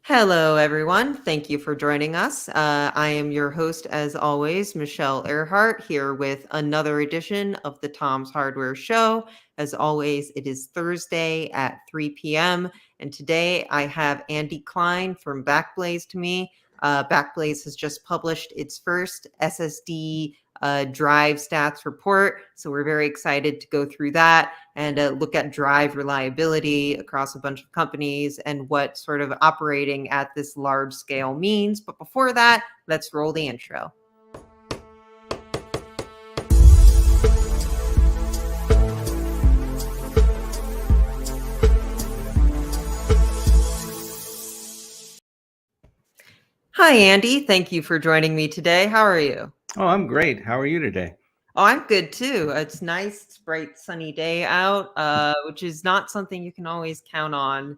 Hello, everyone. Thank you for joining us. I am your host, as always, Michelle Earhart, here with another edition of the Tom's Hardware Show. As always, it is Thursday at 3 p.m. And today I have Andy Klein from Backblaze to me. Backblaze has just published its first SSD Drive Stats report. So we're very excited to go through that and look at drive reliability across a bunch of companies and what sort of operating at this large scale means. But before that, let's roll the intro. Hi, Andy. Thank you for joining me today. How are you? Oh, I'm great. How are you today? Oh, I'm good too. It's nice, it's bright, sunny day out, which is not something you can always count on,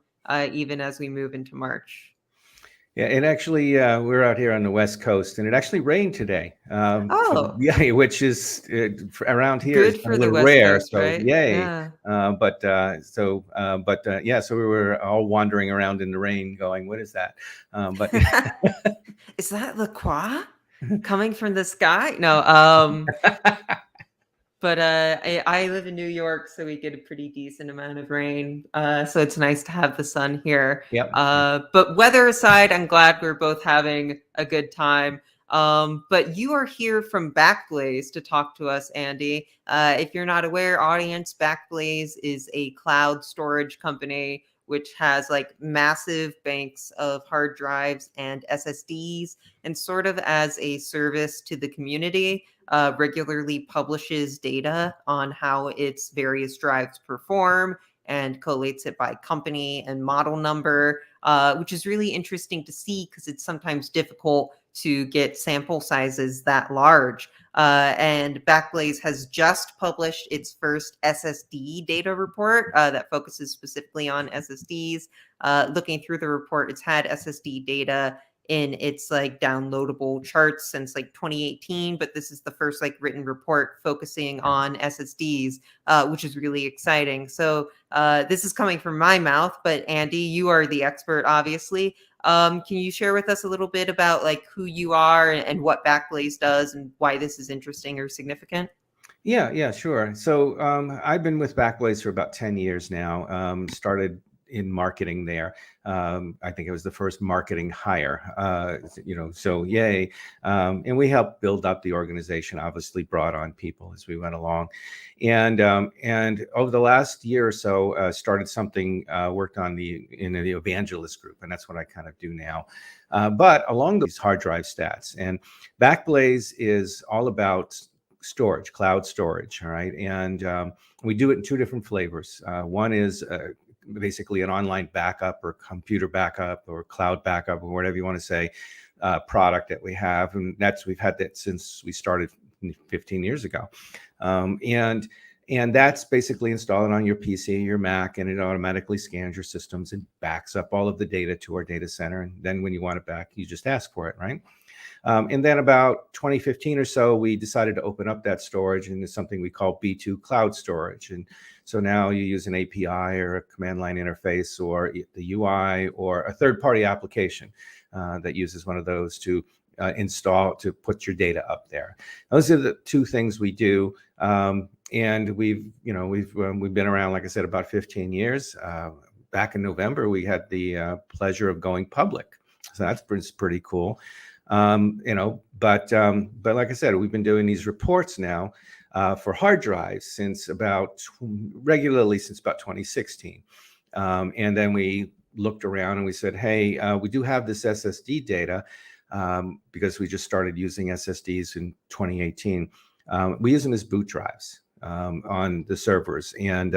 even as we move into March. Yeah, it actually, we're out here on the West Coast, and it actually rained today. Oh, Yeah, which is around here is good a for the little West rare. Coast, So right? yay! Yeah. Yeah, so we were all wandering around in the rain, going, "What is that?" But Is that La Croix coming from the sky? No, but I live in New York, so we get a pretty decent amount of rain. So it's nice to have the sun here. yep. But weather aside, I'm glad we're both having a good time. But you are here from Backblaze to talk to us, Andy. If you're not aware, audience, Backblaze is a cloud storage company which has like massive banks of hard drives and SSDs, and sort of as a service to the community, regularly publishes data on how its various drives perform and collates it by company and model number, which is really interesting to see because it's sometimes difficult to get sample sizes that large. And Backblaze has just published its first SSD data report that focuses specifically on SSDs. Looking through the report, it's had SSD data in its like downloadable charts since like 2018, but this is the first like written report focusing on SSDs, which is really exciting. So this is coming from my mouth, but Andy, you are the expert, obviously. Can you share with us a little bit about like who you are and what Backblaze does and why this is interesting or significant? Yeah, sure. So I've been with Backblaze for about 10 years now. Started in marketing there. I think it was the first marketing hire, so yay. And we helped build up the organization, obviously brought on people as we went along. And over the last year or so, started something, worked on in the evangelist group. And that's what I kind of do now. But along these hard drive stats, and Backblaze is all about storage, cloud storage. All right. And we do it in two different flavors. One is basically an online backup or computer backup or cloud backup or whatever you want to say, product that we have. And we've had that since we started 15 years ago. And that's basically installed on your PC, your Mac, and it automatically scans your systems and backs up all of the data to our data center. And then when you want it back, you just ask for it, right? And then about 2015 or so, we decided to open up that storage into something we call B2 cloud storage. And so now you use an API or a command line interface or the UI or a third-party application that uses one of those to install, to put your data up there. Those are the two things we do. And we've been around, like I said, about 15 years. Back in November, we had the pleasure of going public. So that's pretty cool. But like I said, we've been doing these reports now for hard drives regularly since about 2016. And then we looked around and we said, hey, we do have this SSD data because we just started using SSDs in 2018. We use them as boot drives on the servers, and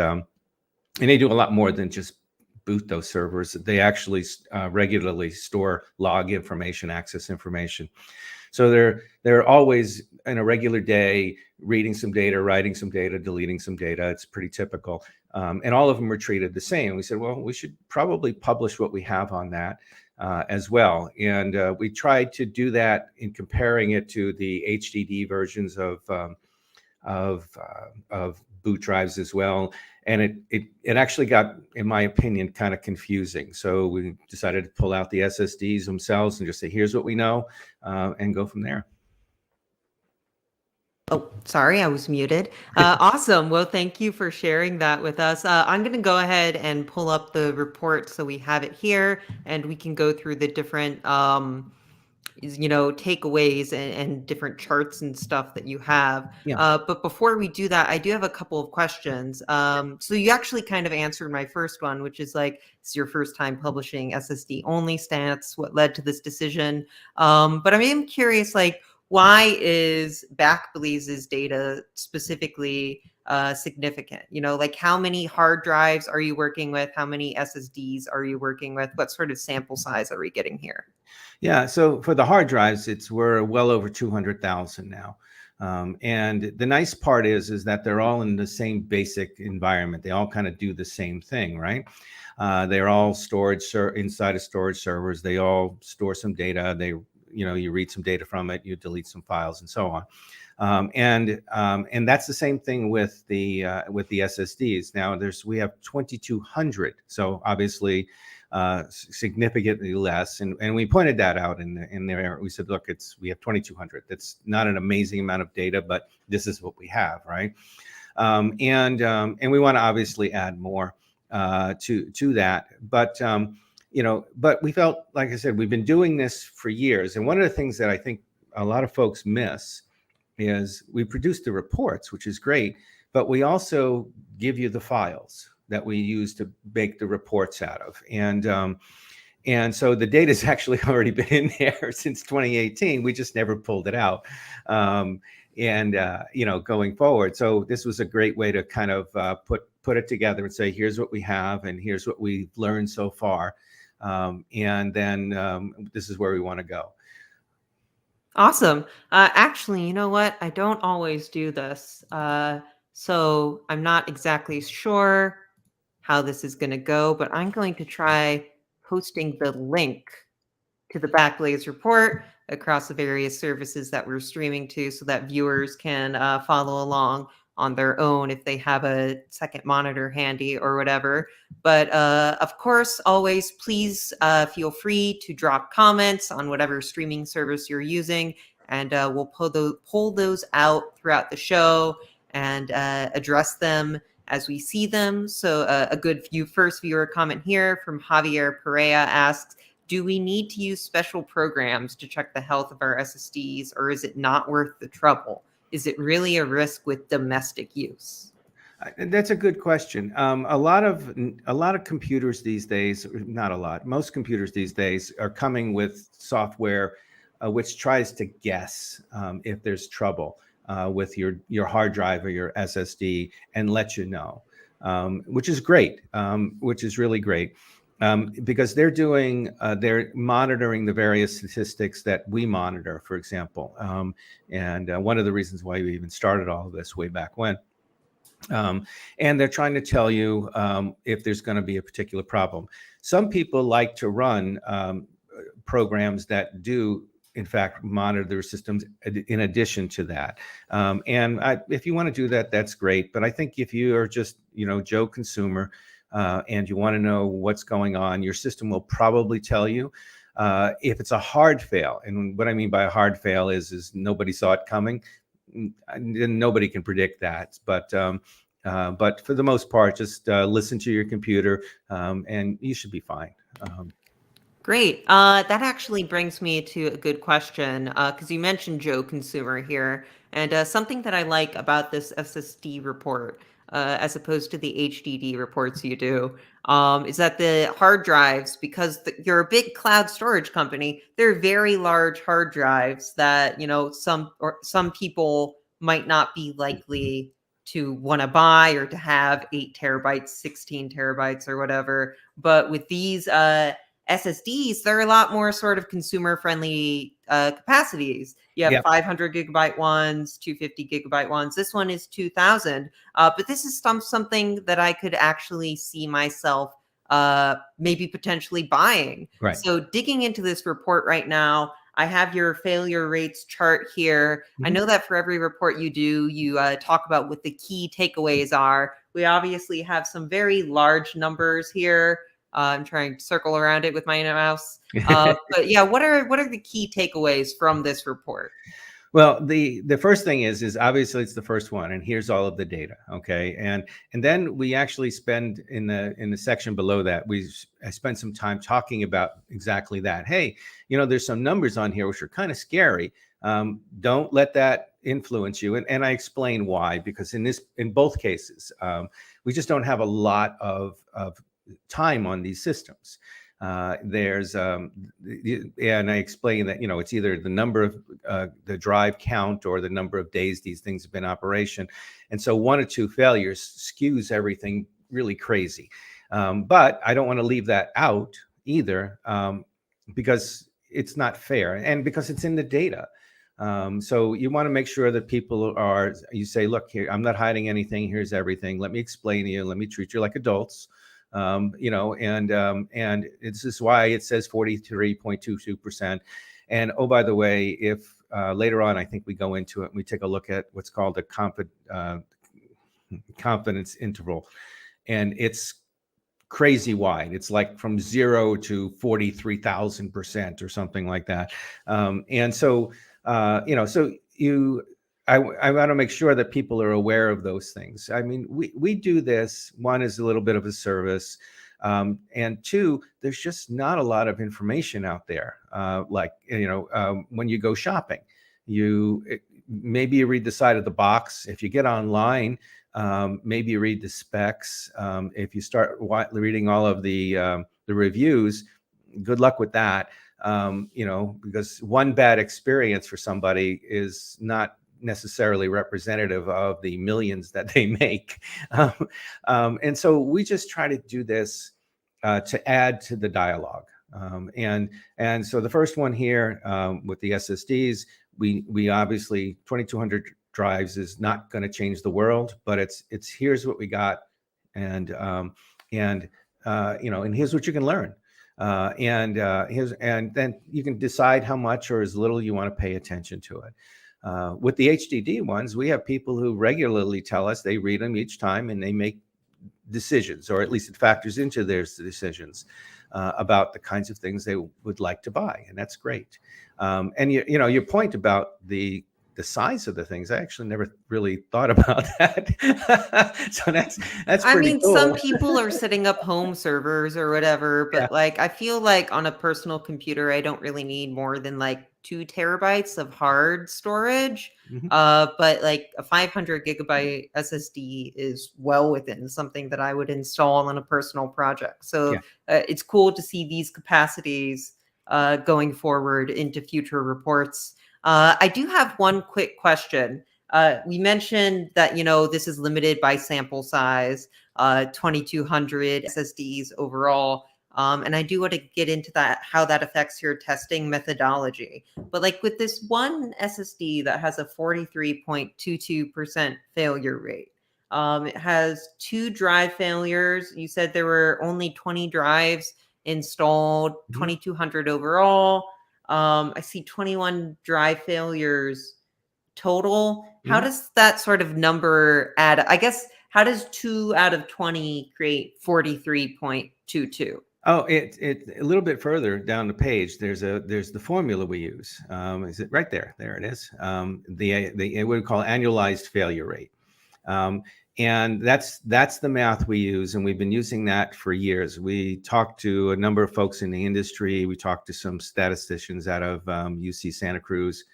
they do a lot more than just boot those servers. They actually regularly store log information, access information. So they're always in a regular day reading some data, writing some data, deleting some data. It's pretty typical. And all of them are treated the same. We said, well, we should probably publish what we have on that as well. And we tried to do that in comparing it to the HDD versions of boot drives as well. And it actually got, in my opinion, kind of confusing. So we decided to pull out the SSDs themselves and just say, here's what we know, and go from there. Oh, sorry, I was muted. Awesome. Well, thank you for sharing that with us. I'm going to go ahead and pull up the report so we have it here, and we can go through the different, takeaways and different charts and stuff that you have. Yeah. But before we do that, I do have a couple of questions. So you actually kind of answered my first one, which is like, it's your first time publishing SSD only stats. What led to this decision? But I am curious, like, why is Backblaze's data specifically significant? Like, how many hard drives are you working with? How many SSDs are you working with? What sort of sample size are we getting here? Yeah, so for the hard drives, we're well over 200,000 now. And the nice part is that they're all in the same basic environment. They all kind of do the same thing, right? They're all storage inside of storage servers. They all store some data. You read some data from it, you delete some files, and so on. And that's the same thing with the SSDs. Now we have 2,200, so obviously significantly less. And we pointed that out in there. We said, look, we have 2,200. That's not an amazing amount of data, but this is what we have, right? And we want to obviously add more to that, but we felt, like I said, we've been doing this for years. And one of the things that I think a lot of folks miss is we produce the reports, which is great, but we also give you the files that we use to make the reports out of. And so the data's actually already been in there since 2018. We just never pulled it out. Going forward. So this was a great way to kind of put it together and say, here's what we have, and here's what we've learned so far. And then this is where we want to go. Awesome. Actually, you know what? I don't always do this. So I'm not exactly sure how this is going to go, but I'm going to try posting the link to the Backblaze report across the various services that we're streaming to so that viewers can follow along on their own if they have a second monitor handy or whatever. But of course, always please feel free to drop comments on whatever streaming service you're using, and we'll pull those out throughout the show and address them as we see them. So a good first viewer comment here from Javier Perea asks, do we need to use special programs to check the health of our SSDs, or is it not worth the trouble? Is it really a risk with domestic use? That's a good question. A lot of computers these days, not a lot, most computers these days are coming with software which tries to guess if there's trouble with your hard drive or your SSD and let you know, which is great, which is really great. Because they're monitoring the various statistics that we monitor, for example. And one of the reasons why we even started all of this way back when. And they're trying to tell you if there's going to be a particular problem. Some people like to run programs that do, in fact, monitor their systems in addition to that. If you want to do that, that's great. But I think if you are just, Joe consumer, and you want to know what's going on, your system will probably tell you. If it's a hard fail, and what I mean by a hard fail is nobody saw it coming, then nobody can predict that. But for the most part, just listen to your computer, and you should be fine. Great. That actually brings me to a good question, because you mentioned Joe Consumer here, and something that I like about this SSD report, as opposed to the HDD reports you do, is that the hard drives, because you're a big cloud storage company, they're very large hard drives that, some people might not be likely to want to buy or to have 8 terabytes, 16 terabytes or whatever. But with these SSDs, they're a lot more sort of consumer friendly capacities. You have 500 gigabyte ones, 250 gigabyte ones. This one is 2000. But this is something that I could actually see myself maybe potentially buying. Right. So digging into this report right now, I have your failure rates chart here. I Mhm. know that for every report you do, you talk about what the key takeaways are. We obviously have some very large numbers here. I'm trying to circle around it with my mouse. But yeah, what are the key takeaways from this report? Well, the first thing is obviously it's the first one, and here's all of the data. Okay, and then we actually spend in the section below that I spent some time talking about exactly that. Hey, there's some numbers on here which are kind of scary. Don't let that influence you, and I explain why, because in both cases, we just don't have a lot of time on these systems. There's and I explain that it's either the number of the drive count or the number of days these things have been in operation, and so one or two failures skews everything really crazy. But I don't want to leave that out either, because it's not fair and because it's in the data. So you want to make sure that you say, look, here, I'm not hiding anything. Here's everything. Let me explain to you. Let me treat you like adults. And this is why it says 43.22%. And oh, by the way, if later on, I think we go into it and we take a look at what's called a confidence interval, and it's crazy wide. It's like from 0 to 43,000% or something like that. And so, so I want to make sure that people are aware of those things. I mean, we do this. One is a little bit of a service. And two, there's just not a lot of information out there. When you go shopping, maybe you read the side of the box. If you get online, maybe you read the specs. If you start reading all of the reviews, good luck with that. Because one bad experience for somebody is not necessarily representative of the millions that they make. And so we just try to do this to add to the dialogue. And so the first one here with the SSDs, we obviously 2200 drives is not going to change the world, but it's here's what we got, and and here's what you can learn. And then you can decide how much or as little you want to pay attention to it. With the HDD ones, we have people who regularly tell us they read them each time and they make decisions, or at least it factors into their decisions about the kinds of things they would like to buy, and that's great. And your point about the size of the things, I actually never really thought about that. So that's I pretty mean, some cool. people are setting up home servers or whatever, Yeah. but like I feel like on a personal computer, I don't really need more than like 2 terabytes of hard storage. Mhm. But like a 500 gigabyte SSD is well within something that I would install on a personal project. So Yeah. it's cool to see these capacities going forward into future reports. I do have one quick question. We mentioned that, this is limited by sample size, 2,200 SSDs overall. And I do want to get into that, how that affects your testing methodology. But like with this one SSD that has a 43.22% failure rate, it has 2 drive failures. You said there were only 20 drives installed, Mhm. 2,200 overall. I see 21 drive failures total. How Mhm. does that sort of number add? I guess, how does 2 out of 20 create 43.22? Oh, it a little bit further down the page. There's the formula we use. Is it right there? There it is. What we call annualized failure rate. And that's the math we use, and we've been using that for years. We talked to a number of folks in the industry. We talked to some statisticians out of UC Santa Cruz,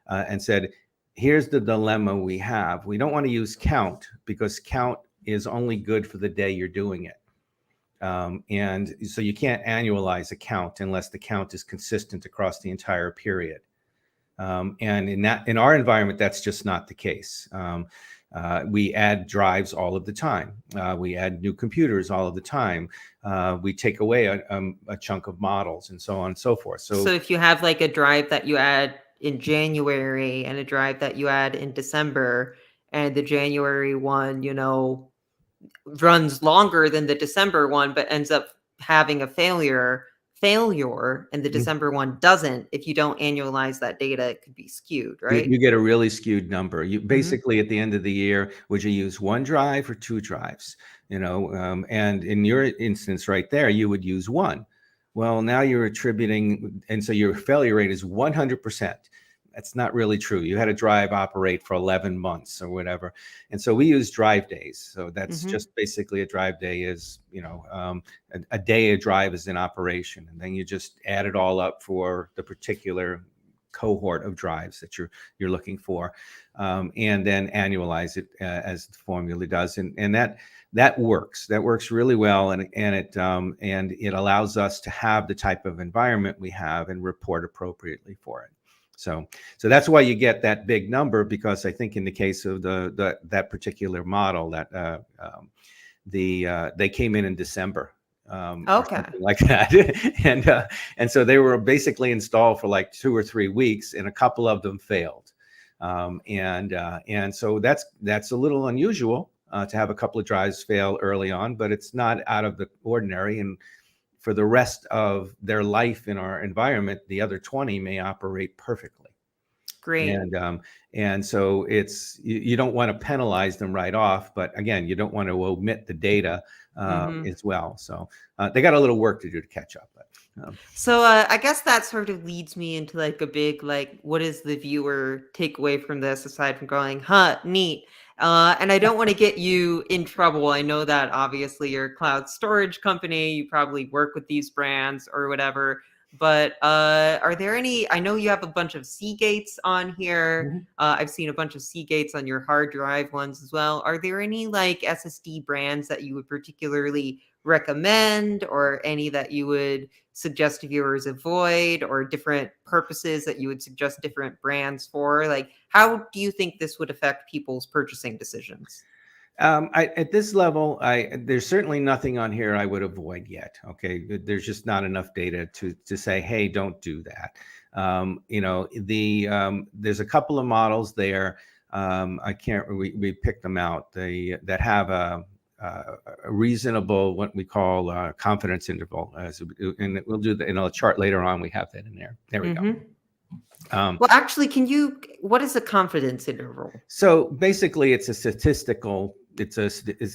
and said, here's the dilemma we have. We don't want to use count because count is only good for the day you're doing it. And so you can't annualize a count unless the count is consistent across the entire period. And in our environment, that's just not the case. We add drives all of the time. We add new computers all of the time. We take away a chunk of models and so on and so forth. So if you have like a drive that you add in January and a drive that you add in December, and the January one, runs longer than the December one, but ends up having a failure, failure and the Mm. December one doesn't, if you don't annualize that data, it could be skewed, right? You get a really skewed number. You Mhm. basically at the end of the year, would you use one drive or two drives? And in your instance right there, you would use one. Well, now you're attributing, and so your failure rate is 100%. That's not really true. You had a drive operate for 11 months or whatever. And so we use drive days. So that's Mhm. just basically a drive day is, a day a drive is in operation. And then you just add it all up for the particular cohort of drives that you're looking for, and then annualize it as the formula does, and that works. That works really well, and it allows us to have the type of environment we have and report appropriately for it. So that's why you get that big number, because I think in the case of that particular model that they came in December, or Okay. something like that, and so they were basically installed for like 2 or 3 weeks, and a couple of them failed, and so that's a little unusual to have a couple of drives fail early on, but it's not out of the ordinary. And for the rest of their life in our environment, the other 20 may operate perfectly. Great. And so you don't want to penalize them right off, but again, you don't want to omit the data as well. So they got a little work to do to catch up. But, So I guess that sort of leads me into like a big like, what is the viewer take away from this aside from going, huh, neat? And I don't want to get you in trouble. I know that obviously you're a cloud storage company. You probably work with these brands or whatever. But are there any? I know you have a bunch of Seagates on here. Mhm. I've seen a bunch of Seagates on your hard drive ones as well. Are there any like SSD brands that you would particularly recommend, or any that you would suggest viewers avoid, or different purposes that you would suggest different brands for? Like, how do you think this would affect people's purchasing decisions? At this level, there's certainly nothing on here I would avoid yet. Okay, there's just not enough data to say, hey, don't do that. There's a couple of models there. I can't. We picked them out. That have a reasonable, what we call confidence interval, and we'll do that in a chart later on. We have that in there. There we go. Well, actually, what is a confidence interval? So basically, it's a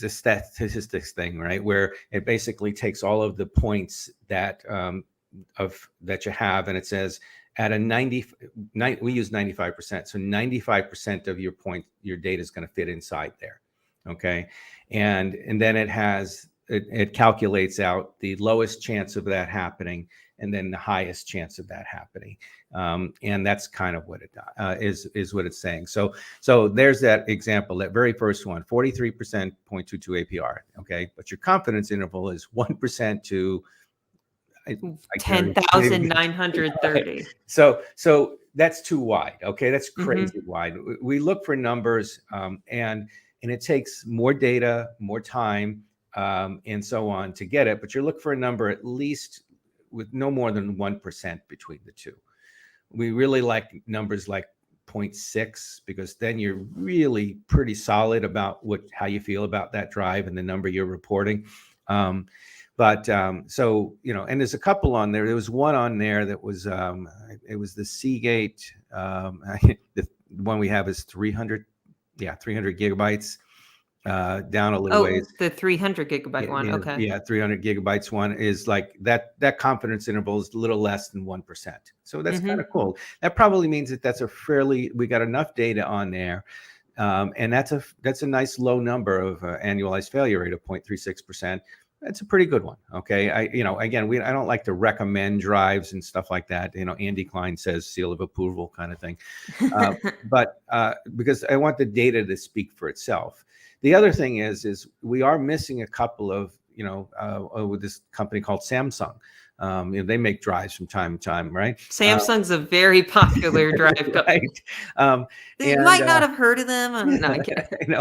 statistics thing, right? Where it basically takes all of the points that you have, and it says at a 90, we use 95%. So 95% of your data is going to fit inside there. Okay. And then it calculates out the lowest chance of that happening, and then the highest chance of that happening. And that's kind of what it is what it's saying. So there's that example, that very first one, 43% 0.22 APR. Okay. But your confidence interval is 1% to 10,930. So that's too wide. Okay. That's crazy wide. We look for numbers, and it takes more data, more time, and so on to get it. But you're looking for a number at least with no more than 1% between the two. We really like numbers like 0.6, because then you're really pretty solid about how you feel about that drive and the number you're reporting. So, and there's a couple on there. There was one on there that was, it was the Seagate. The one we have is 300 gigabytes. Down a little ways. The 300 gigabyte one. Okay. Yeah, 300 gigabytes one is like that confidence interval is a little less than 1%. So that's kind of cool. That probably means that we got enough data on there. And that's a nice low number of annualized failure rate of 0.36%. That's a pretty good one. Okay. I don't like to recommend drives and stuff like that. Andy Klein says seal of approval kind of thing. But because I want the data to speak for itself. The other thing is we are missing a couple of, with this company called Samsung. They make drives from time to time, right? Samsung's a very popular drive company. Right. You might not have heard of them. I'm not kidding.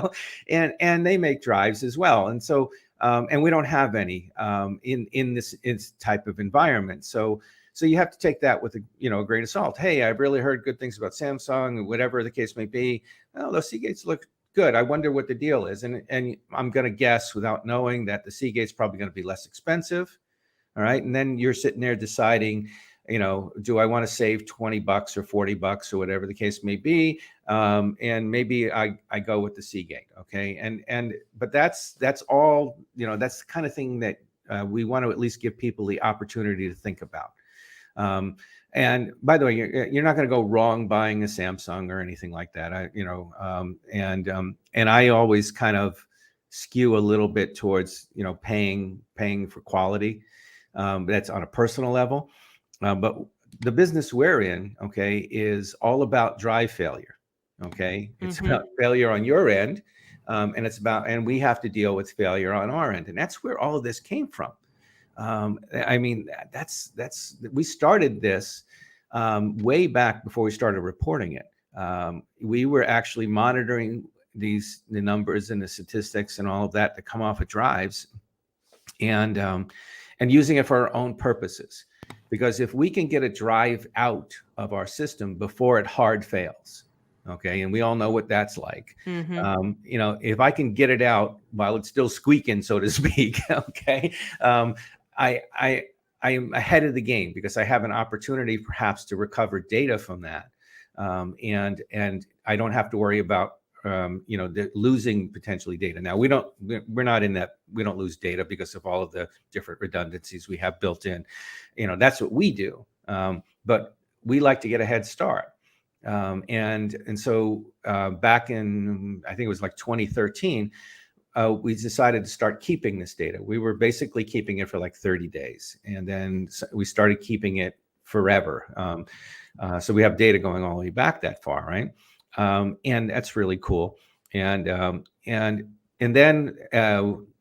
And they make drives as well. And so, and we don't have any in this type of environment. So you have to take that with a grain of salt. Hey, I've really heard good things about Samsung, or whatever the case may be. Oh, those Seagates look good. I wonder what the deal is. And I'm going to guess, without knowing, that the Seagate's probably going to be less expensive. All right. And then you're sitting there deciding, do I want to save $20 or $40 or whatever the case may be? And maybe I go with the Seagate. Okay. But that's all, that's the kind of thing that we want to at least give people the opportunity to think about. And by the way, you're not going to go wrong buying a Samsung or anything like that. And I always kind of skew a little bit towards, paying for quality. That's on a personal level. But the business we're in, okay, is all about drive failure. Okay. It's about failure on your end. And we have to deal with failure on our end. And that's where all of this came from. I mean, we started this way back before we started reporting it. We were actually monitoring the numbers and the statistics and all of that come off of drives, and using it for our own purposes. Because if we can get a drive out of our system before it hard fails, okay, and we all know what that's like. If I can get it out while it's still squeaking, so to speak, okay, I am ahead of the game because I have an opportunity perhaps to recover data from that, and I don't have to worry about losing potentially data. Now we're not in that. We don't lose data because of all of the different redundancies we have built in. That's what we do, but we like to get a head start. And so back in, I think it was like 2013. We decided to start keeping this data. We were basically keeping it for like 30 days. And then we started keeping it forever. So we have data going all the way back that far, right? And that's really cool. And then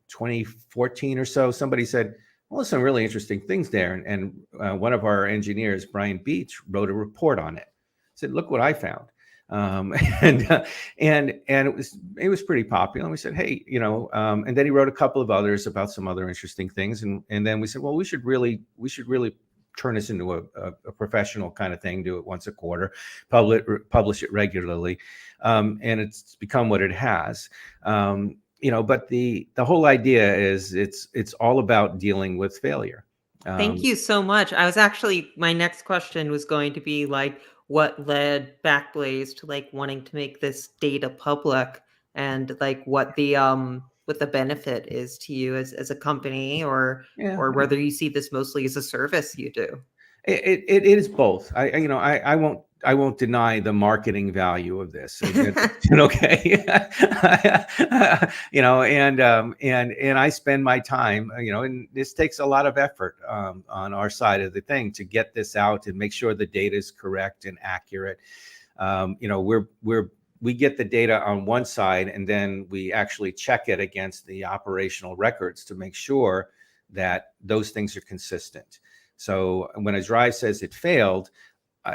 2014 or so, somebody said, well, there's some really interesting things there. And one of our engineers, Brian Beach, wrote a report on it. Said, look what I found. And it was pretty popular. And we said, hey, and then he wrote a couple of others about some other interesting things. And then we said, well, we should really turn this into a professional kind of thing, do it once a quarter, publish it regularly. And it's become what it has. But the whole idea is it's all about dealing with failure. Thank you so much. My next question was going to be like, what led Backblaze to like wanting to make this data public, and like what the benefit is to you as a company, or whether you see this mostly as a service you do. It is both. I won't deny the marketing value of this. Okay, and I spend my time, and this takes a lot of effort on our side of the thing to get this out and make sure the data is correct and accurate. We get the data on one side, and then we actually check it against the operational records to make sure that those things are consistent. So when a drive says it failed,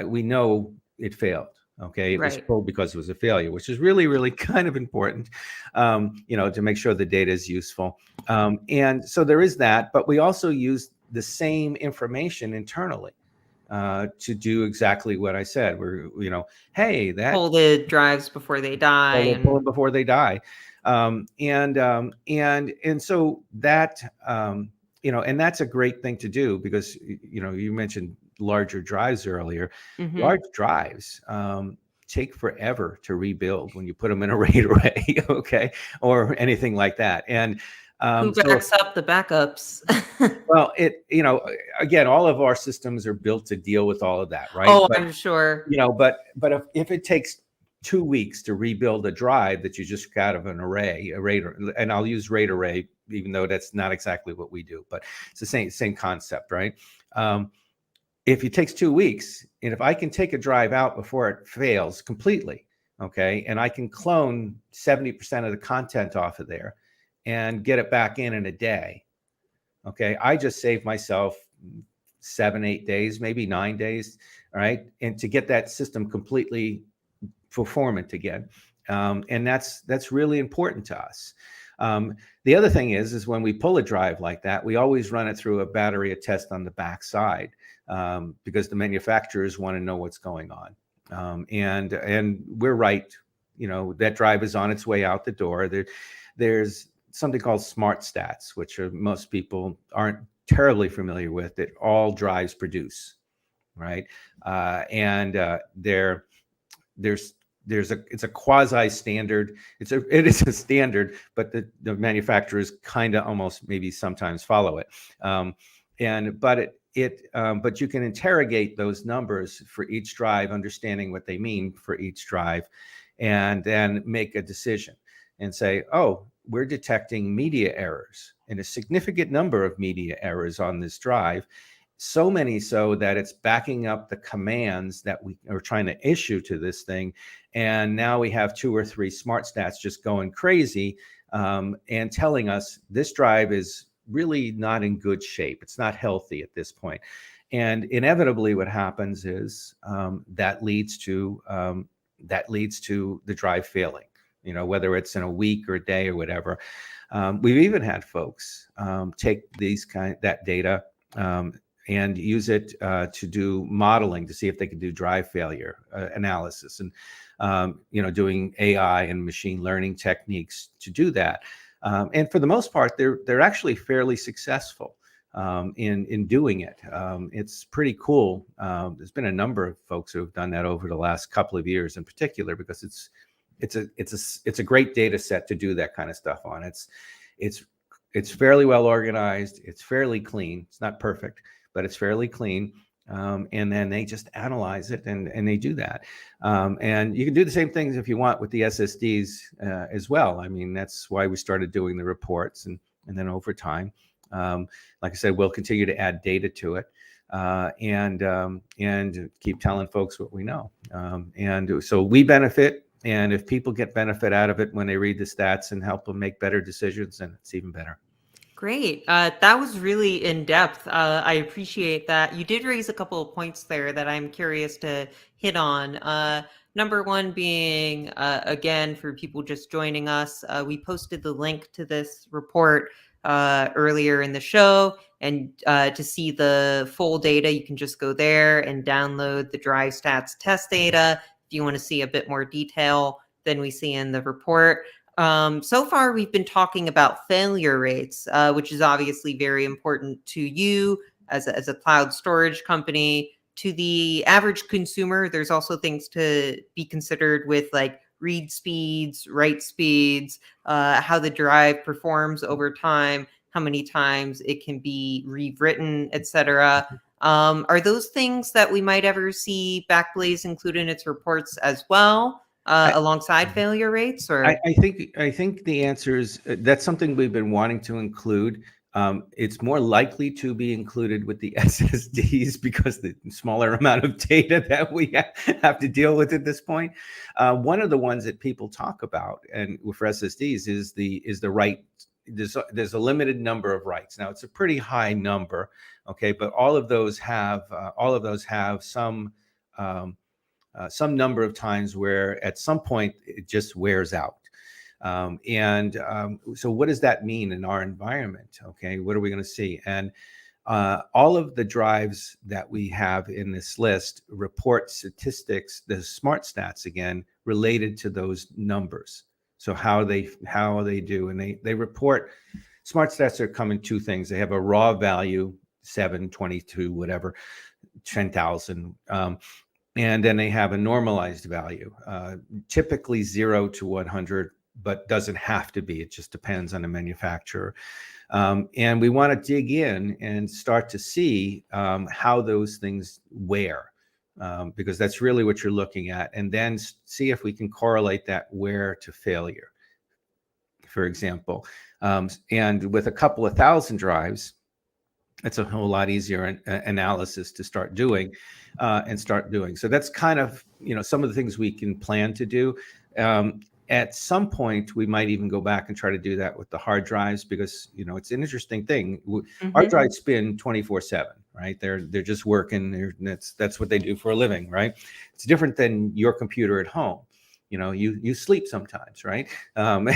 we know it failed. Okay, it was pulled because it was a failure, which is really, really kind of important, to make sure the data is useful. And so there is that, but we also use the same information internally to do exactly what I said. Hey, that pull the drives before they die, pull them before they die, and so that. And that's a great thing to do because, you mentioned larger drives earlier. Large drives take forever to rebuild when you put them in a RAID array, okay, or anything like that. And who backs up the backups? Well, again, all of our systems are built to deal with all of that, right? Oh, I'm sure. But if it takes 2 weeks to rebuild a drive that you just got out of an array, and I'll use RAID array, even though that's not exactly what we do, but it's the same concept, right? If it takes 2 weeks, and if I can take a drive out before it fails completely, okay, and I can clone 70% of the content off of there and get it back in a day, okay, I just saved myself 7-8 days, maybe 9 days, all right, and to get that system completely performant again. And that's really important to us. The other thing is when we pull a drive like that, we always run it through a battery test on the back side, because the manufacturers want to know what's going on. And we're right, that drive is on its way out the door. There's something called smart stats, which most people aren't terribly familiar with that all drives produce, right? And there's it's a quasi standard. It is a standard, but the manufacturers kind of almost maybe sometimes follow it. But you can interrogate those numbers for each drive, understanding what they mean for each drive, and then make a decision and say, oh, we're detecting media errors and a significant number of media errors on this drive. So many so that it's backing up the commands that we are trying to issue to this thing. And now we have 2 or 3 smart stats just going crazy and telling us this drive is really not in good shape. It's not healthy at this point. And inevitably what happens is that leads to the drive failing, whether it's in a week or a day or whatever. We've even had folks take that data and use it to do modeling to see if they can do drive failure analysis, and doing AI and machine learning techniques to do that. And for the most part, they're actually fairly successful in doing it. It's pretty cool. There's been a number of folks who have done that over the last couple of years, in particular, because it's a great data set to do that kind of stuff on. It's fairly well organized. It's fairly clean. It's not perfect, but it's fairly clean. And then they just analyze it and they do that. And you can do the same things if you want with the SSDs as well. I mean, that's why we started doing the reports, and then over time, like I said, we'll continue to add data to it and keep telling folks what we know. And so we benefit. And if people get benefit out of it when they read the stats and help them make better decisions, then it's even better. Great. That was really in depth. I appreciate that. You did raise a couple of points there that I'm curious to hit on. Number one being, again, for people just joining us, we posted the link to this report earlier in the show. And to see the full data, you can just go there and download the Drive Stats test data if you want to see a bit more detail than we see in the report. So far, we've been talking about failure rates, which is obviously very important to you as a cloud storage company. To the average consumer, there's also things to be considered with like read speeds, write speeds, how the drive performs over time, how many times it can be rewritten, etc. Are those things that we might ever see Backblaze include in its reports as well? Alongside failure rates, or I think the answer is that's something we've been wanting to include. It's more likely to be included with the SSDs because the smaller amount of data that we have to deal with at this point. One of the ones that people talk about, and for SSDs, is the write. There's a limited number of writes. Now it's a pretty high number, okay, but all of those have some number of times where at some point it just wears out. So what does that mean in our environment? Okay, what are we going to see? And all of the drives that we have in this list report statistics, the smart stats again, related to those numbers. So how they do, and they report. Smart stats are come in 2 things. They have a raw value, 7, 22, whatever, 10,000. And then they have a normalized value, typically 0 to 100, but doesn't have to be. It just depends on the manufacturer. And we want to dig in and start to see how those things wear, because that's really what you're looking at. And then see if we can correlate that wear to failure, for example. And with a couple of thousand drives, it's a whole lot easier analysis to start doing. So that's kind of, some of the things we can plan to do. At some point, we might even go back and try to do that with the hard drives, because, it's an interesting thing. Hard drives spin 24/7, right? They're just working. That's what they do for a living, right? It's different than your computer at home. You sleep sometimes, right? And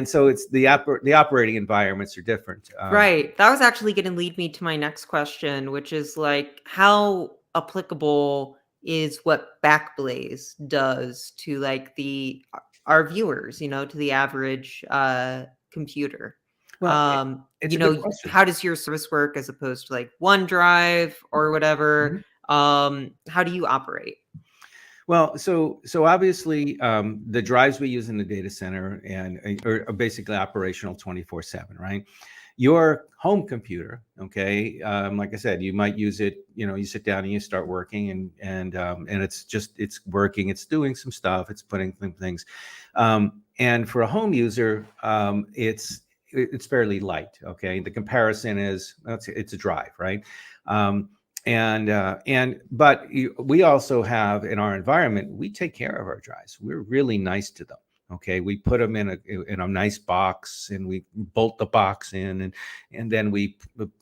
so it's the operating environments are different. right. That was actually going to lead me to my next question, which is like, how applicable is what Backblaze does to like our viewers, to the average computer? Well, it's You a good know, question. how does your service work as opposed to like OneDrive or whatever? Mhm. How do you operate? Well, so obviously, the drives we use in the data center are basically operational 24/7, right? Your home computer, okay, like I said, you might use it. You know, you sit down and you start working, and it's working. It's doing some stuff. It's putting some things. And for a home user, it's fairly light. Okay, the comparison is it's a drive, right? Um, we also have in our environment, we take care of our drives. We're really nice to them. Okay, we put them in a nice box, and we bolt the box in, and then we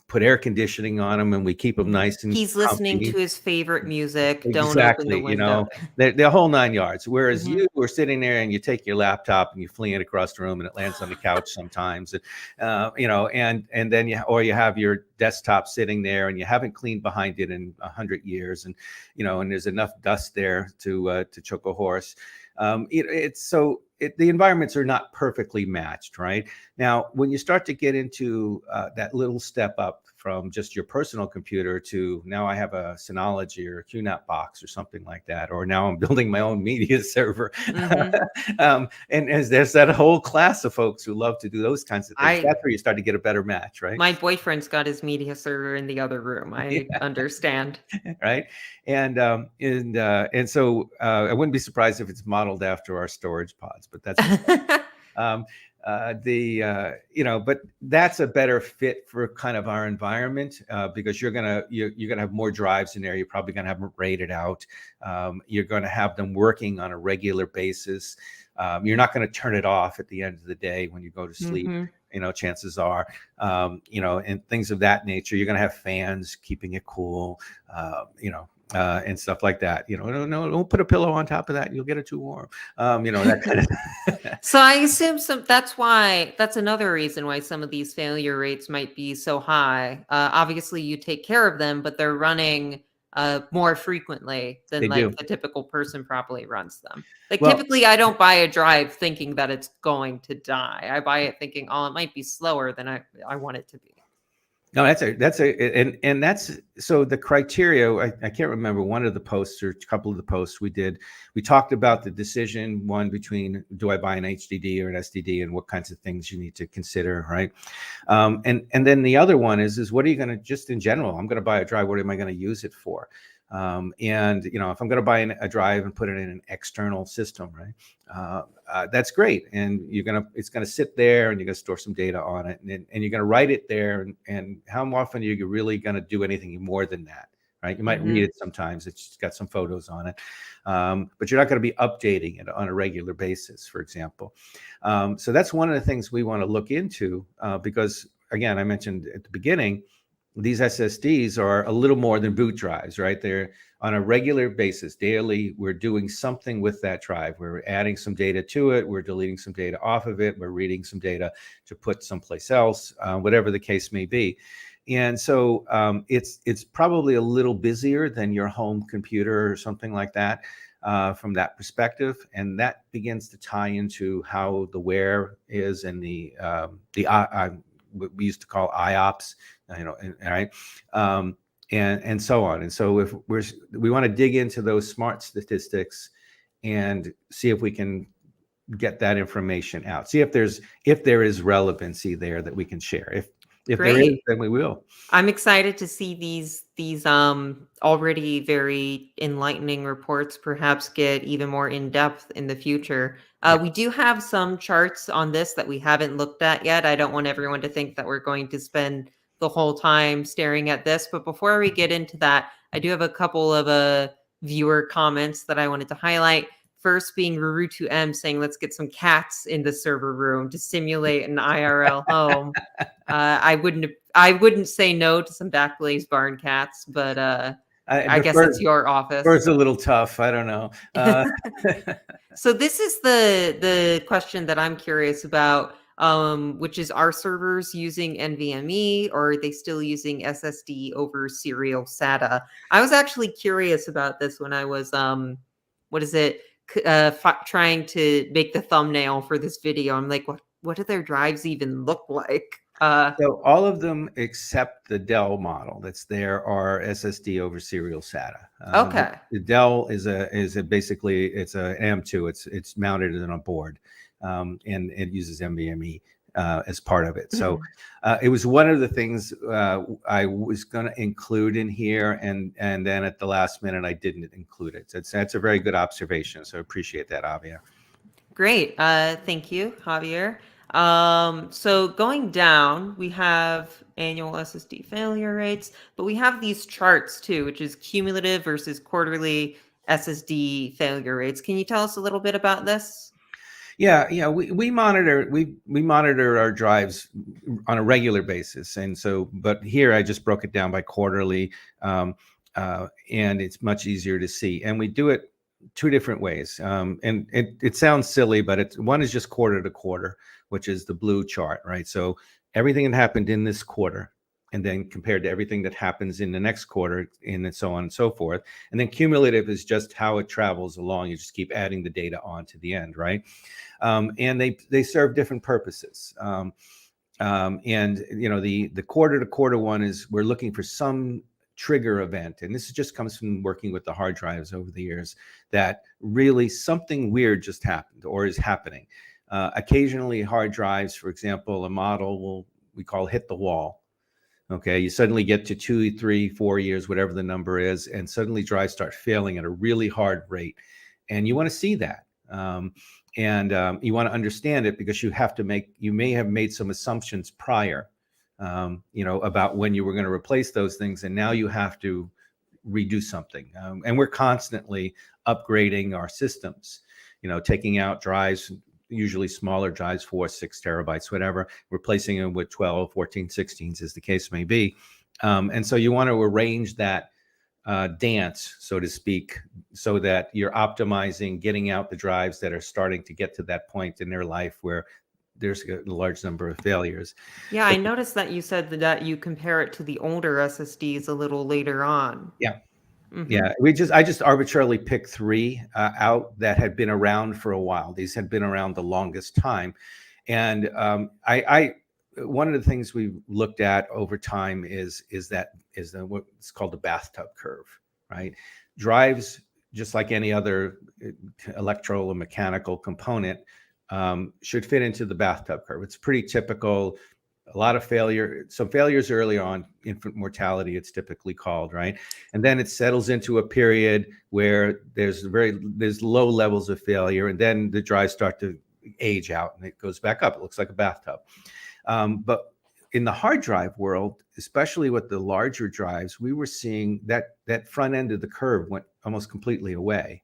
put air conditioning on them, and we keep them nice and He's listening to comfy. his favorite music. Don't open the Exactly, you window. know, the whole 9 yards. Whereas Mhm. you were sitting there and you take your laptop and you fling it across the room and it lands on the couch sometimes, and, you know, and then you have your desktop sitting there and you haven't cleaned behind it in 100 years, and you know, and there's enough dust there to choke a horse. The environments are not perfectly matched, right? Now, when you start to get into that little step up from just your personal computer to now I have a Synology or a QNAP box or something like that, or now I'm building my own media server. Mhm. And as there's that whole class of folks who love to do those kinds of things, I that's where you start to get a better match, right? My boyfriend's got his media server in the other room. I understand. Right. And I wouldn't be surprised if it's modeled after our storage pods, but that's um, but that's a better fit for kind of our environment, because you're gonna have more drives in there. You're probably gonna have them rated out. You're going to have them working on a regular basis. You're not going to turn it off at the end of the day when you go to sleep. Mhm. You know, chances are, and things of that nature. You're going to have fans keeping it cool. And stuff like that. You know, no, don't put a pillow on top of that. You'll get it too warm. That kind of. So I assume that's another reason why some of these failure rates might be so high. Obviously, you take care of them, but they're running more frequently than They like do. the typical person probably runs them. Like Well, typically, I don't buy a drive thinking that it's going to die. I buy it thinking, oh, it might be slower than I want it to be. no, and that's so the criteria. I can't remember one of the posts or a couple of the posts we did. We talked about the decision one between do I buy an HDD or an SDD and what kinds of things you need to consider, right? And then the other one is what are you going to just in general? I'm going to buy a drive. What am I going to use it for? And if I'm going to buy a drive and put it in an external system, right? That's great, and it's gonna sit there, and you're gonna store some data on it, and you're gonna write it there. And how often are you really gonna do anything more than that, right? You might read Mhm. it sometimes; it's got some photos on it, but you're not gonna be updating it on a regular basis, for example. So that's one of the things we want to look into, because again, I mentioned at the beginning, these SSDs are a little more than boot drives, right? They're on a regular basis, daily. We're doing something with that drive. We're adding some data to it. We're deleting some data off of it. We're reading some data to put someplace else, whatever the case may be. And so it's probably a little busier than your home computer or something like that, from that perspective, and that begins to tie into how the wear is and what we used to call IOPS, right? And so on. And so if we want to dig into those smart statistics and see if we can get that information out, see if there is relevancy there that we can share. If there is, Great. then we will. I'm excited to see these already very enlightening reports perhaps get even more in depth in the future. Yeah. We do have some charts on this that we haven't looked at yet. I don't want everyone to think that we're going to spend the whole time staring at this, but before we get into that, I do have a couple of viewer comments that I wanted to highlight. First being Rurutu M saying, let's get some cats in the server room to simulate an IRL home. I wouldn't say no to some Backblaze barn cats, but I The guess it's first your office. first a little tough. I don't know. So this is the question that I'm curious about, which is, are servers using NVMe or are they still using SSD over serial SATA? I was actually curious about this when I was what is it? Trying to make the thumbnail for this video. I'm like, what do their drives even look like? So all of them except the Dell model that's there are SSD over serial SATA. Okay. The Dell is a basically it's a M2. It's mounted in a board, and it uses NVMe as part of it. So it was one of the things I was going to include in here, and then at the last minute I didn't include it. So that's a very good observation. So I appreciate that, Avia. Great. Thank you, Javier. So going down, we have annual SSD failure rates, but we have these charts too, which is cumulative versus quarterly SSD failure rates. Can you tell us a little bit about this? Yeah, we monitor our drives on a regular basis, and so but here I just broke it down by quarterly, and it's much easier to see. And we do it two different ways, and it sounds silly, but one is just quarter to quarter, which is the blue chart, right? So everything that happened in this quarter, and then compared to everything that happens in the next quarter, and so on and so forth. And then cumulative is just how it travels along. You just keep adding the data on to the end, right? And they serve different purposes. And the quarter to quarter one is we're looking for some trigger event, and this just comes from working with the hard drives over the years, that really something weird just happened or is happening. Occasionally, hard drives, for example, a model we call hit the wall. Okay, you suddenly get to 2, 3, 4 years, whatever the number is, and suddenly drives start failing at a really hard rate, and you want to see that. You want to understand it because you may have made some assumptions prior, about when you were going to replace those things, and now you have to redo something. And we're constantly upgrading our systems, taking out drives, usually smaller drives, 4, 6 terabytes, whatever, replacing them with 12, 14, 16s as the case may be. And so you want to arrange that dance, so to speak, so that you're optimizing getting out the drives that are starting to get to that point in their life where there's a large number of failures. Yeah, I noticed that you said that you compare it to the older SSDs a little later on. Yeah. Mm-hmm. Yeah, I just arbitrarily picked 3 out that had been around for a while. These had been around the longest time, and I one of the things we've looked at over time is what's called the bathtub curve, right? Drives, just like any other electrical or mechanical component, should fit into the bathtub curve. It's pretty typical. A lot of some failures early on, infant mortality, it's typically called, right? And then it settles into a period where there's low levels of failure, and then the drives start to age out and it goes back up. It looks like a bathtub. But in the hard drive world, especially with the larger drives, we were seeing that front end of the curve went almost completely away.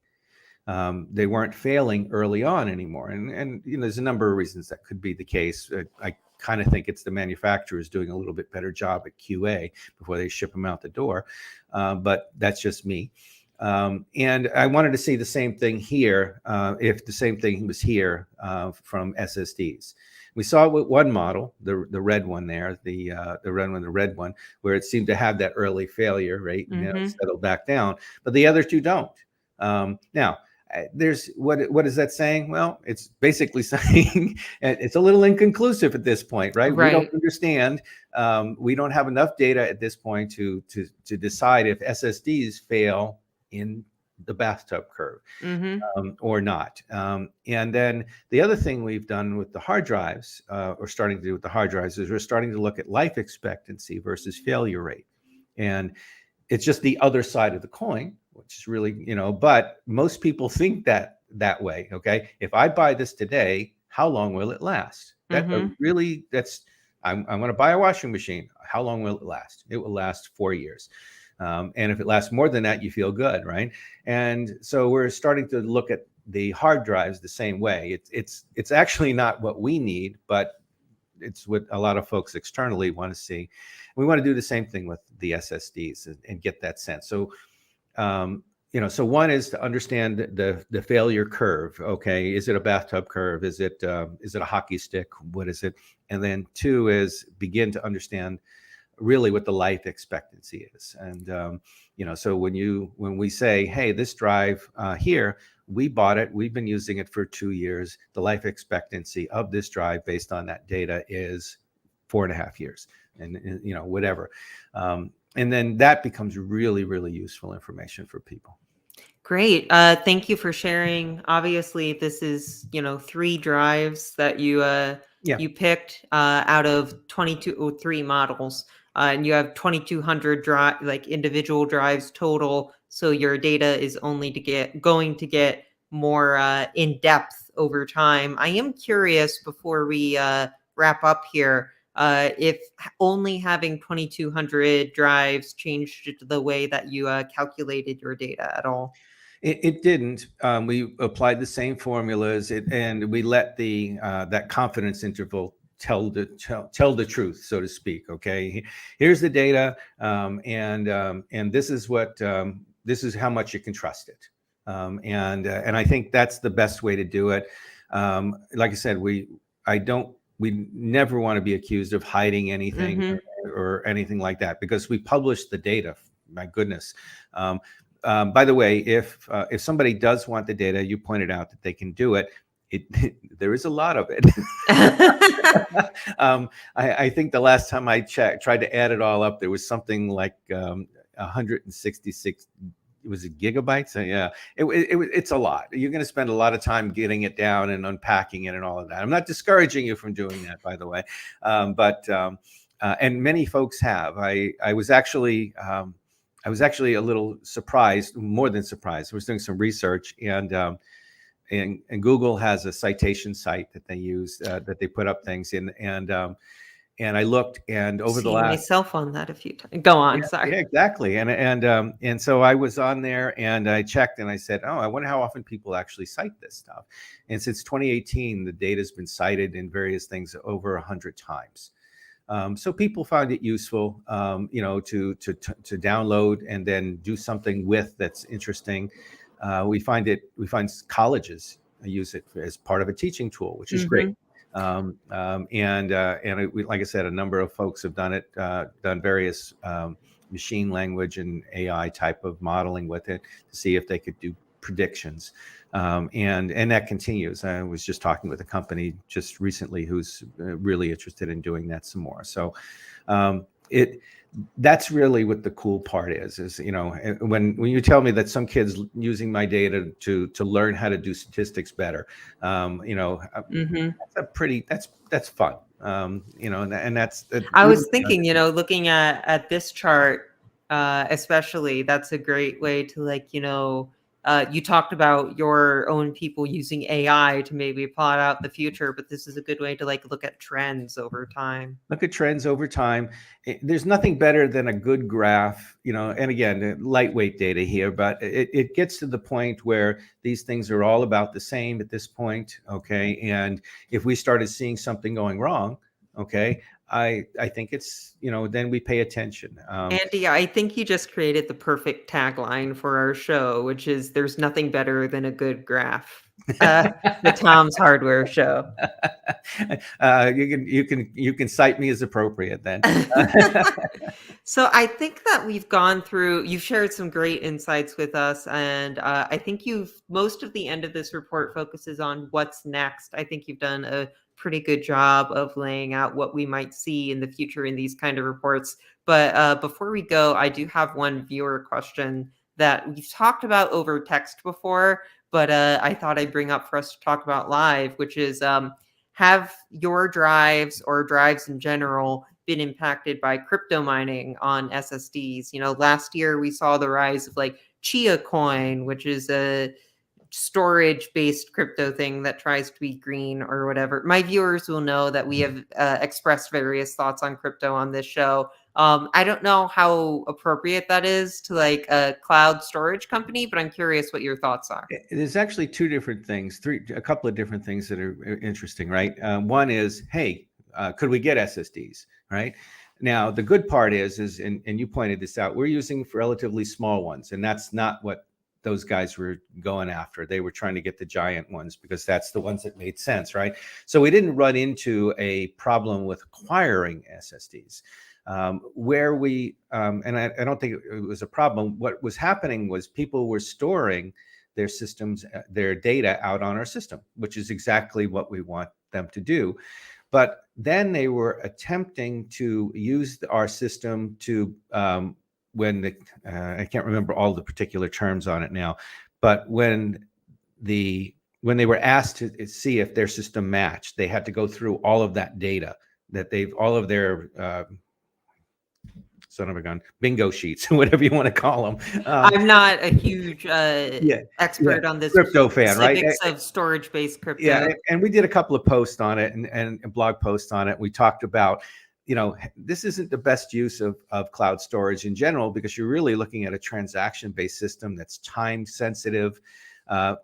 They weren't failing early on anymore. And there's a number of reasons that could be the case. I kind of think it's the manufacturers doing a little bit better job at QA before they ship them out the door. But that's just me. And I wanted to see the same thing here, if the same thing was here from SSDs. We saw it with one model, the red one there, the red one, where it seemed to have that early failure rate and then it settled back down, but the other two don't. Now, there's what is that saying? Well, it's basically saying it's a little inconclusive at this point, right? We don't understand. We don't have enough data at this point to decide if SSDs fail in the bathtub curve or not. And then the other thing we've done with the hard drives, or starting to do with the hard drives, is we're starting to look at life expectancy versus failure rate. And it's just the other side of the coin, which is really, but most people think that way. Okay, if I buy this today, how long will it last? I'm going to buy a washing machine. How long will it last? It will last 4 years. And if it lasts more than that, you feel good, right? And so we're starting to look at the hard drives the same way. It's actually not what we need, but it's what a lot of folks externally want to see. We want to do the same thing with the SSDs and get that sense. So, so one is to understand the failure curve. Okay, is it a bathtub curve? Is it a hockey stick? What is it? And then 2 is begin to understand really what the life expectancy is. And so when we say, hey, this drive here, we bought it, we've been using it for 2 years, the life expectancy of this drive based on that data is 4.5 years, and whatever. And then that becomes really, really useful information for people. Great. Thank you for sharing. Obviously, this is 3 drives that you picked out of 22 or 3 models, and you have 2,200 drive like individual drives total. So your data is only going to get more in depth over time. I am curious before we wrap up here. If only having 2,200 drives changed the way that you calculated your data at all. It didn't. We applied the same formulas, and we let the that confidence interval tell the truth, so to speak. Okay, here's the data, and this is what this is how much you can trust it. And I think that's the best way to do it. Like I said, we never want to be accused of hiding anything or anything like that, because we publish the data. My goodness. By the way, if somebody does want the data, you pointed out that they can do it. There is a lot of it. I think the last time I tried to add it all up, there was something like 166. Was it gigabytes? So yeah, it's a lot. You're going to spend a lot of time getting it down and unpacking it and all of that. I'm not discouraging you from doing that, by the way, but and many folks have. I was actually a little surprised, more than surprised. I was doing some research, and Google has a citation site that they use, that they put up things in, and I looked, and over the last myself on that a few times. Go on, sorry. Yeah, exactly, and so I was on there, and I checked, and I said, oh, I wonder how often people actually cite this stuff. And since 2018, the data's been cited in various things over 100 times. So people find it useful, to download and then do something with that's interesting. We find colleges use it as part of a teaching tool, which is great. And like I said, a number of folks have done it, done various machine language and AI type of modeling with it to see if they could do predictions. And that continues. I was just talking with a company just recently who's really interested in doing that some more. So that's really what the cool part is when you tell me that some kids using my data to learn how to do statistics better, that's fun. And that's I was thinking, looking at this chart, especially, that's a great way to you talked about your own people using AI to maybe plot out the future, but this is a good way to look at trends over time. Look at trends over time. There's nothing better than a good graph, and again, lightweight data here, but it gets to the point where these things are all about the same at this point. Okay. And if we started seeing something going wrong, okay, I think it's, then we pay attention. Andy, I think you just created the perfect tagline for our show, which is "There's nothing better than a good graph." The Tom's Hardware Show. You can cite me as appropriate then. So I think that you've shared some great insights with us, and I think most of the end of this report focuses on what's next. I think you've done a pretty good job of laying out what we might see in the future in these kind of reports. But before we go, I do have one viewer question that we've talked about over text before, but I thought I'd bring up for us to talk about live, which is, have your drives or drives in general been impacted by crypto mining on SSDs? Last year we saw the rise of Chia Coin, which is a storage-based crypto thing that tries to be green or whatever. My viewers will know that we have expressed various thoughts on crypto on this show. I don't know how appropriate that is to a cloud storage company, but I'm curious what your thoughts are. There's actually a couple of different things that are interesting, right? One is, hey, could we get SSDs, right? Now, the good part is, and you pointed this out, we're using relatively small ones, and that's not what those guys were going after. They were trying to get the giant ones because that's the ones that made sense, right? So we didn't run into a problem with acquiring SSDs. Where we, and I don't think it was a problem. What was happening was people were storing their systems, their data out on our system, which is exactly what we want them to do. But then they were attempting to use our system to when the I can't remember all the particular terms on it now, but when they were asked to see if their system matched, they had to go through all of that data that all of their son of a gun bingo sheets, whatever you want to call them. I'm not a huge Yeah, expert on this crypto fan, right? specifics of storage-based crypto. Yeah, and we did a couple of posts on it and blog posts on it. We talked about, this isn't the best use of cloud storage in general, because you're really looking at a transaction-based system that's time sensitive,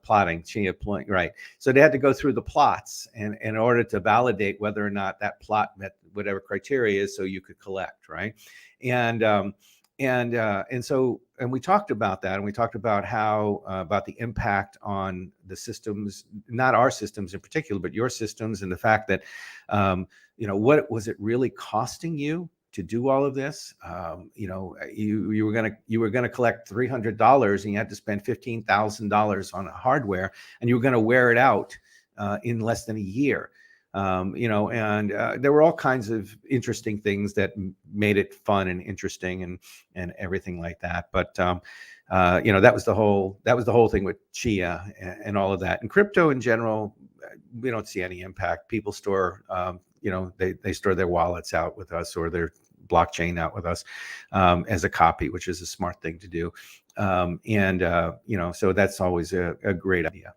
plotting, point, right? So they had to go through the plots and in order to validate whether or not that plot met whatever criteria is, so you could collect, right? And we talked about that, and we talked about how about the impact on the systems, not our systems in particular, but your systems, and the fact that what was it really costing you to do all of this? You were gonna collect $300, and you had to spend $15,000 on hardware, and you were gonna wear it out in less than a year. There were all kinds of interesting things that made it fun and interesting and everything like that. But that was the whole thing with Chia and all of that. And crypto in general, we don't see any impact. People store, they store their wallets out with us, or their blockchain out with us as a copy, which is a smart thing to do. So that's always a great idea.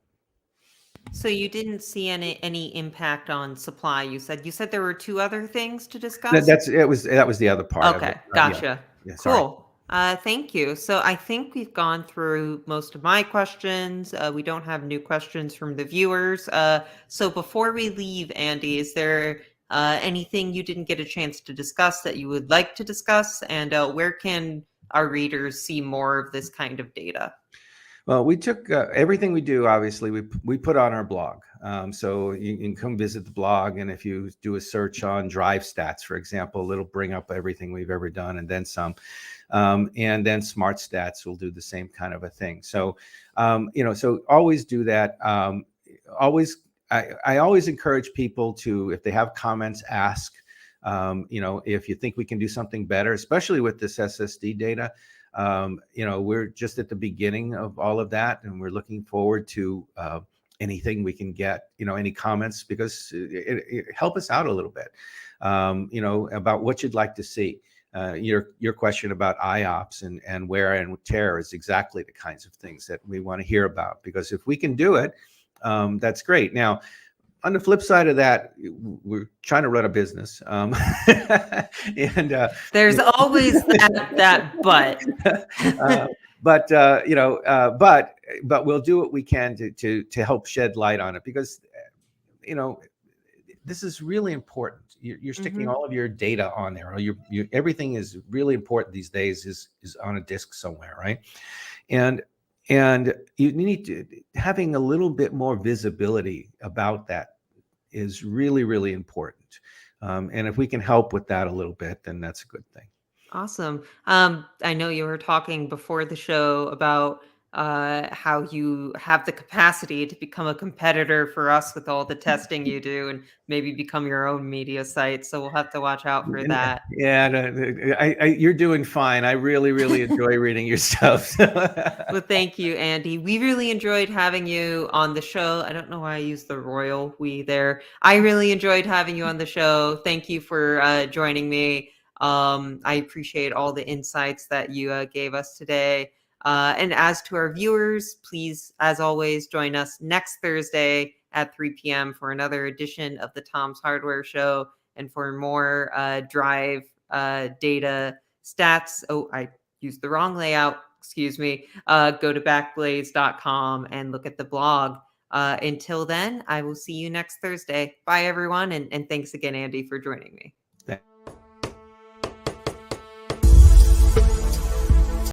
So you didn't see any impact on supply. You said there were two other things to discuss. That was the other part. Okay, of it. gotcha. Yeah, cool. Thank you. So I think we've gone through most of my questions. We don't have new questions from the viewers. So before we leave, Andy, is there anything you didn't get a chance to discuss that you would like to discuss? And where can our readers see more of this kind of data? Well, we took everything we do, obviously, we put on our blog. So you can come visit the blog, and if you do a search on Drive Stats, for example, it'll bring up everything we've ever done and then some. And then Smart Stats will do the same kind of a thing. So, so always do that. I always encourage people to, if they have comments, ask. If you think we can do something better, especially with this SSD data. We're just at the beginning of all of that, and we're looking forward to anything we can get, any comments, because it help us out a little bit, about what you'd like to see. Your question about IOPS and wear and tear is exactly the kinds of things that we want to hear about, because if we can do it, that's great. Now, on the flip side of that, we're trying to run a business, and there's always that but we'll do what we can to help shed light on it, because this is really important. You're sticking all of your data on there, or everything is really important these days is on a disk somewhere, right? And you need to having a little bit more visibility about that is really, really important. And if we can help with that a little bit, then that's a good thing. Awesome. I know you were talking before the show about how you have the capacity to become a competitor for us with all the testing you do, and maybe become your own media site. So we'll have to watch out for that. Yeah, you're doing fine. I really, really enjoy reading your stuff. Well, thank you, Andy. We really enjoyed having you on the show. I don't know why I used the royal we there. I really enjoyed having you on the show. Thank you for joining me. I appreciate all the insights that you gave us today. And as to our viewers, please, as always, join us next Thursday at 3 p.m. for another edition of the Tom's Hardware Show. And for more drive data stats, I used the wrong layout, excuse me, go to backblaze.com and look at the blog. Until then, I will see you next Thursday. Bye, everyone. And thanks again, Andy, for joining me.